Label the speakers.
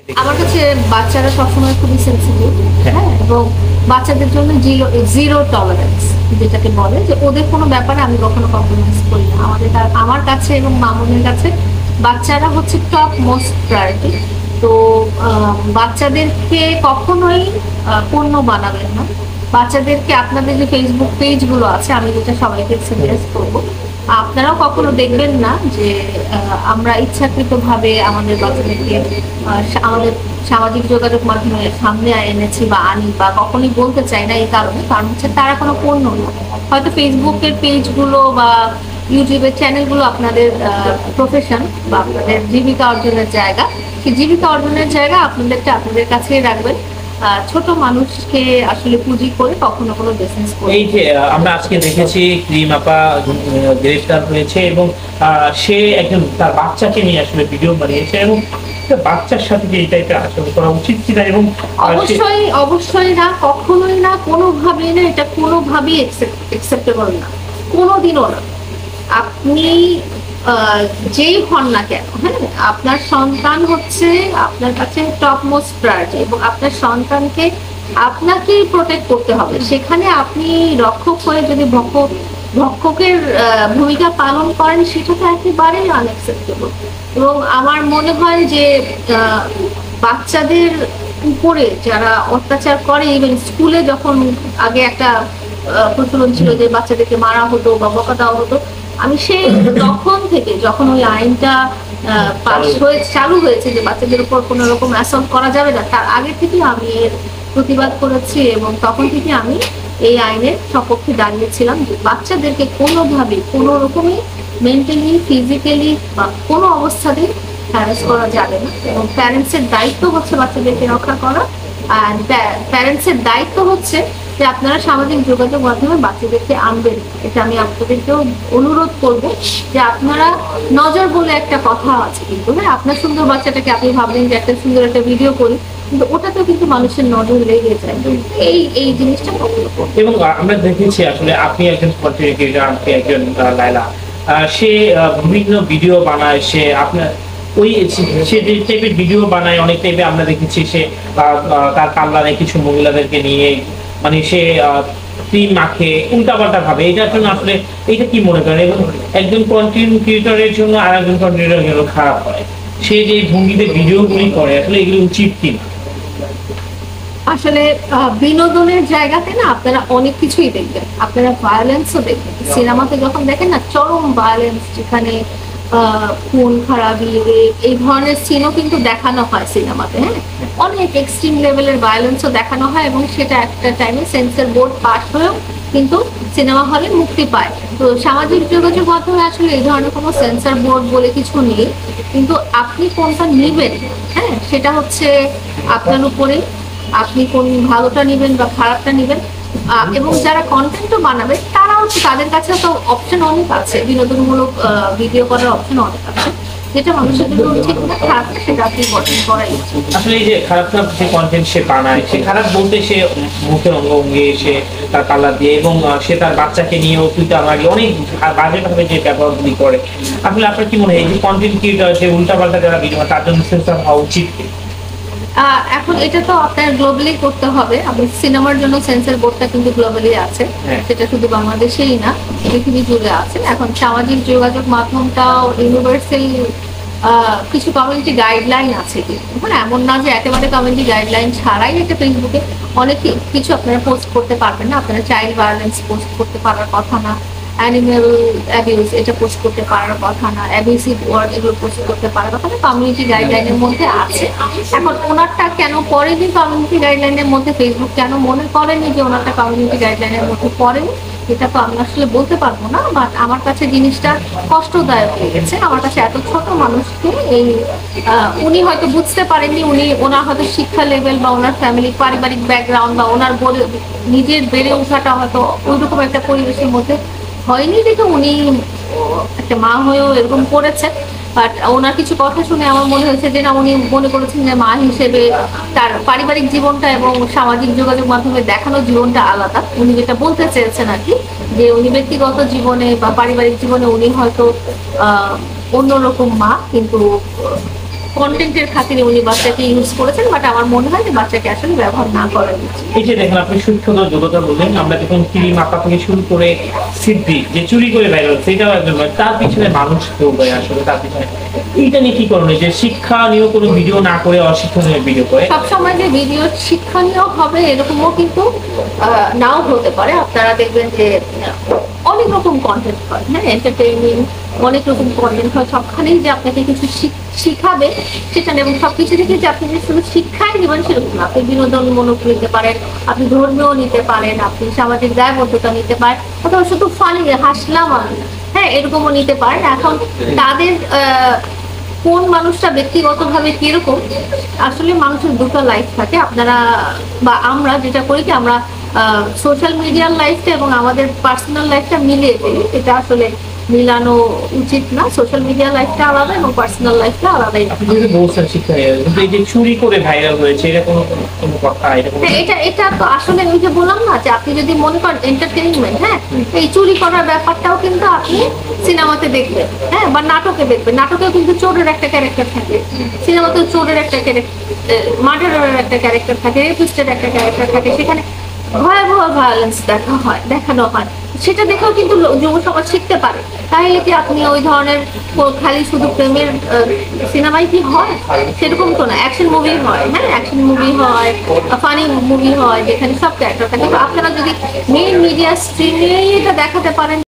Speaker 1: আমার কাছে বাচ্চারা সবসময় খুবই সেন্সিটিভ,
Speaker 2: হ্যাঁ।
Speaker 1: হ্যাঁ, এবং বাচ্চাদের জন্য জিরো টলারেন্স যেটাকে বলে, যে ওদের কোনো ব্যাপারে আমি কখনো কম্প্রোমাইজ করি না। আমার কাছে এবং মামুনের কাছে বাচ্চারা হচ্ছে টপ মোস্ট প্রায়োরিটি। তো বাচ্চাদেরকে কখনোই পণ্য বানাবেন না। বাচ্চাদেরকে আপনাদের যে ফেসবুক পেজগুলো আছে, আমি যেটা সবাইকে সাজেস্ট করবো, আপনারাও কখনো দেখবেন না যে আমরা ইচ্ছাকৃতভাবে আমাদের বাচ্চাদেরকে আমাদের সামাজিক যোগাযোগ মাধ্যমে সামনে এনেছি বা আনি, বা কখনোই বলতে চাই না। এই কারণ হচ্ছে তারা কোনো পণ্য না। হয়তো ফেসবুকের পেজগুলো বা ইউটিউবের চ্যানেলগুলো আপনাদের প্রফেশন বা আপনাদের জীবিকা অর্জনের জায়গা। সেই জীবিকা অর্জনের জায়গা আপনাদেরটা আপনাদের কাছেই রাখবেন। ছোট মানুষকে আসলে পুঁজি করে কখনো কোনো বিজনেস করে।
Speaker 2: এই যে আমরা আজকে দেখেছি ক্রিম আপা গ্রেফতার হয়েছে এবং সে একজন তার বাচ্চাকে নিয়ে আসলে ভিডিও বানিয়েছে, এবং বাচ্চার সাথে যে এই টাইপের আচরণ করা উচিত কিনা, এবং
Speaker 1: অবশ্যই না, কখনোই না, কোনোভাবেই না, এটা কোনোভাবেই একসেপ্টেবল না, কোনোদিনও না। আপনি যেই হন না কেন, হ্যাঁ, আপনার সন্তান হচ্ছে আপনার কাছে টপ মোস্ট প্রায়োরিটি, এবং আপনার সন্তানকে আপনাকেই প্রোটেক্ট করতে হবে। সেখানে আপনি রক্ষক হয়ে যদি ভক্ষকের ভূমিকা পালন করেন, সেটা তো একেবারেই আনএক্সেপ্টেবল। এবং আমার মনে হয় যে বাচ্চাদের উপরে যারা অত্যাচার করে, ইভেন স্কুলে যখন আগে একটা প্রচলন ছিল যে বাচ্চাদেরকে মারা হতো বা বকা দেওয়া হতো, আমি সেই তখন থেকে যখন ওই আইনটা চালু হয়েছে যে বাচ্চাদের উপর কোনো রকম অ্যাসল্ট করা যাবে না, তার আগে থেকে আমি এর প্রতিবাদ করেছি, এবং তখন থেকে আমি এই আইনের সপক্ষে দাঁড়িয়েছিলাম যে বাচ্চাদেরকে কোনোভাবে কোনো রকমই মেন্টালি, ফিজিক্যালি বা কোনো অবস্থাতেই হ্যারাস করা যাবে না। এবং প্যারেন্টসের দায়িত্ব হচ্ছে বাচ্চাদেরকে রক্ষা করা। আর প্যারেন্টসের দায়িত্ব হচ্ছে যে আপনারা সামাজিক যোগাযোগ মাধ্যমে বাচ্চাদেরকে আনবেন। এটা আমি আপনাদেরকেও অনুরোধ করব যে আপনারা নজর বলে একটা কথা আছে, কিন্তু হ্যাঁ, আপনার সুন্দর বাচ্চাটাকে আপনি ভাবলেন যে একটা সুন্দর একটা ভিডিও করি, কিন্তু ওটাতেও কিন্তু মানুষের নজর লেগে যায়। এই জিনিসটা কখনো করবেন।
Speaker 2: এবং আমরা দেখেছি আসলে আপনি একজন কন্টেন্ট ক্রিয়েটর, আপনি একজন লায়লা, সে বিভিন্ন ভিডিও বানায়, সে আপনার ওই সে যে টাইপের ভিডিও বানায়, অনেক টাইপের আমরা দেখেছি সে তার পার্লারে কিছু মহিলাদেরকে নিয়ে, মানে সে ক্রিম মাখে উল্টাপাল্টা ভাবে। এটার জন্য আসলে এটা কি মনে করেন, এবং একজন কন্টেন্ট ক্রিয়েটরের জন্য আর একজন কন্টেন্ট ক্রিয়েটর খারাপ হয়, সে যে ভঙ্গিতে ভিডিওগুলি করে, আসলে এগুলো উচিত কিনা?
Speaker 1: আসলে বিনোদনের জায়গাতে না আপনারা অনেক কিছুই দেখবেন, আপনারা ভায়োলেন্সও দেখবেন। সিনেমাতে যখন দেখেন না চরম ভায়োলেন্স, যেখানে খুন খারাপি, রেপ, এই ধরনের সিনও কিন্তু দেখানো হয় সিনেমাতে। হ্যাঁ, অনেক এক্সট্রিম লেভেলের ভায়োলেন্সও দেখানো হয়, এবং সেটা একটা টাইমে সেন্সর বোর্ড পাস হয়েও কিন্তু সিনেমা হলে মুক্তি পায়। তো সামাজিক যোগাযোগ মাধ্যমে আসলে এই ধরনের কোনো সেন্সর বোর্ড বলে কিছু নেই, কিন্তু আপনি কোনটা নিবেন, হ্যাঁ, সেটা হচ্ছে আপনার উপরে। আপনি কোন ভালোটা নিবেন বা খারাপটা নিবেন। এবং যারা কন্টেন্টও বানাবে তারাও, তাদের কাছে তো অপশন অনেক আছে, বিনোদনমূলক ভিডিও করার অপশন অনেক আছে, যেটা মানুষের জন্য ঠিক না খারাপ সেটা আপনি গঠন করাই উচিত।
Speaker 2: আসলে এই যে খারাপ খারাপ যে কন্টেন্ট সে বানায়, সে খারাপ বলতে সে মুখের অঙ্গে সে তার কালার দিয়ে, এবং সে তার বাচ্চাকে নিয়েও টুইটার আগে অনেক বাজে ভাবে যে ব্যবহারগুলি করে, আসলে আপনার কি মনে হয় এই যে কন্টেন্ট ক্রিয়েটর যে উল্টাপাল্টা যারা ভিডিও, তার জন্য সেন্সর হওয়া উচিত?
Speaker 1: এখন এটা তো আপনার গ্লোবালি করতে হবে। আপনি সিনেমার জন্য সেন্সর বোর্ডটা কিন্তু গ্লোবালি আছে, সেটা শুধু বাংলাদেশেই না, পৃথিবী জুড়ে আছে। এখন সামাজিক যোগাযোগ মাধ্যমটাও ইউনিভার্সাল কিছু কমিউনিটি গাইডলাইন আছে, কিন্তু হ্যাঁ, এমন না যে একেবারে কমিউনিটি গাইডলাইন ছাড়াই একটা ফেসবুকে অনেক কিছু আপনারা পোস্ট করতে পারবেন না। আপনারা চাইল্ড ভায়োলেন্স পোস্ট করতে পারার কথা না, অ্যানিমেল অ্যাবিউজ এটা পোস্ট করতে পারার কথা না, অ্যাবিউসিভ ওয়ার্ড এগুলো পোস্ট করতে পারার কথা না, কমিউনিটি গাইডলাইনের মধ্যে আছে। এখন ওনারটা কেন পড়েনি কমিউনিটি গাইডলাইনের মধ্যে, ফেসবুক কেন মনে করেনি যে ওনারটা কমিউনিটি গাইডলাইনের মধ্যে পড়েনি, এটা তো আমি আসলে বলতে পারবো না। বাট আমার কাছে জিনিসটা কষ্টদায়ক লেগেছে। আমার কাছে এত ছোট মানুষকে উনি হয়তো বুঝতে পারেননি, ওনার হয়তো শিক্ষা লেভেল বা ওনার ফ্যামিলি পারিবারিক ব্যাকগ্রাউন্ড বা ওনার নিজের বেড়ে ওঠাটা হয়তো ওইরকম একটা পরিবেশের মধ্যে হয়নি, দেখে উনি একটা মা হয়েও এরকম করেছেন। বাট ওনার কিছু কথা শুনে আমার মনে হয়েছে যে না, উনি মনে করেছেন যে মা হিসেবে তার পারিবারিক জীবনটা এবং সামাজিক যোগাযোগ মাধ্যমে দেখানো জীবনটা আলাদা। উনি যেটা বলতে চেয়েছেন আর কি, যে উনি ব্যক্তিগত জীবনে বা পারিবারিক জীবনে উনি হয়তো অন্যরকম মা, কিন্তু কন্টেন্টের খাতিরে উনি বাচ্চাকে ইউজ করেছেন, বাট আমার মনে হয় যে বাচ্চাকে আসলে ব্যবহার না করা উচিত।
Speaker 2: এই যে দেখেন আপনি সুস্থতা যোগ্যতা বললেন, আমরা দেখুন কিরি মাপা থেকে শুরু করে সিদ্ধি যে চুরি করে ভাইরাল, সেটাও একজন তার পিছনে মানুষ দৌড়ায় আসলে, তার পিছনে এইটা নিয়ে কি করণে যে শিক্ষণীয় কোনো ভিডিও না করে অশিক্ষণীয় ভিডিও করে?
Speaker 1: সবসময় যে ভিডিও শিক্ষণীয় হবে এরকমও কিন্তু নাও হতে পারে। আপনারা দেখবেন যে অনেক রকম কন্টেন্ট হয়, হ্যাঁ, এন্টারটেইনিং অনেক রকম কন্টেন্ট হয়, সবখানেই যে আপনাকে কিছু শিখাবে সেটা না, এবং সবকিছু থেকে যে আপনি যে শুধু শিক্ষাই নেবেন সেরকম না। আপনি বিনোদনমূলক নিতে পারেন, আপনি ধর্মীয় নিতে পারেন, আপনি সামাজিক দায়বদ্ধতা নিতে পারেন, অথবা শুধু ফানি হাসলাম হ্যাঁ এরকমও নিতে পারেন। এখন তাদের কোন মানুষটা ব্যক্তিগতভাবে কিরকম, আসলে মানুষের দুটো লাইফ থাকে। আপনারা বা আমরা যেটা করি কি, আমরা সোশ্যাল মিডিয়ার লাইফটা এবং আমাদের পার্সোনাল লাইফটা মিলিয়ে ফেলি, এটা আসলে মিলানো উচিত না। সোশ্যাল মিডিয়া লাইফটা আলাদা এবং পার্সোনাল লাইফটা আলাদাই।
Speaker 2: আপনি যদি বলছেন শিক্ষণীয়, কিন্তু এই যে চুরি করে ভাইরাল হয়েছে এটা কোনো কথা?
Speaker 1: এটা তো আসলে ওই যে বললাম না যে আপনি যদি মনে করেন এন্টারটেইনমেন্ট, হ্যাঁ, এই চুরি করার ব্যাপারটাও কিন্তু আপনি সিনেমাতে দেখবেন, হ্যাঁ, বা নাটকে দেখবেন। নাটকেও কিন্তু চোরের একটা ক্যারেক্টার থাকে, সিনেমাতেও চোরের একটা ক্যারেক্টার, মার্ডারের একটা ক্যারেক্টার থাকে, রেপিস্টের একটা ক্যারেক্টার থাকে, সেখানে ভয়াবহ ভায়োলেন্স দেখানো হয়। সেটা দেখেও কিন্তু যুব সমাজ শিখতে পারে। তাহলে কি আপনি ওই ধরনের খালি শুধু প্রেমের সিনেমাই কি হয়? সেরকম তো না, অ্যাকশন মুভি হয়, হ্যাঁ, অ্যাকশন মুভি হয়, ফানি মুভি হয়, যেখানে সব ক্যারেক্টার থাকে। তো আপনারা যদি মেইন মিডিয়া স্ট্রিমে এটা দেখাতে পারেন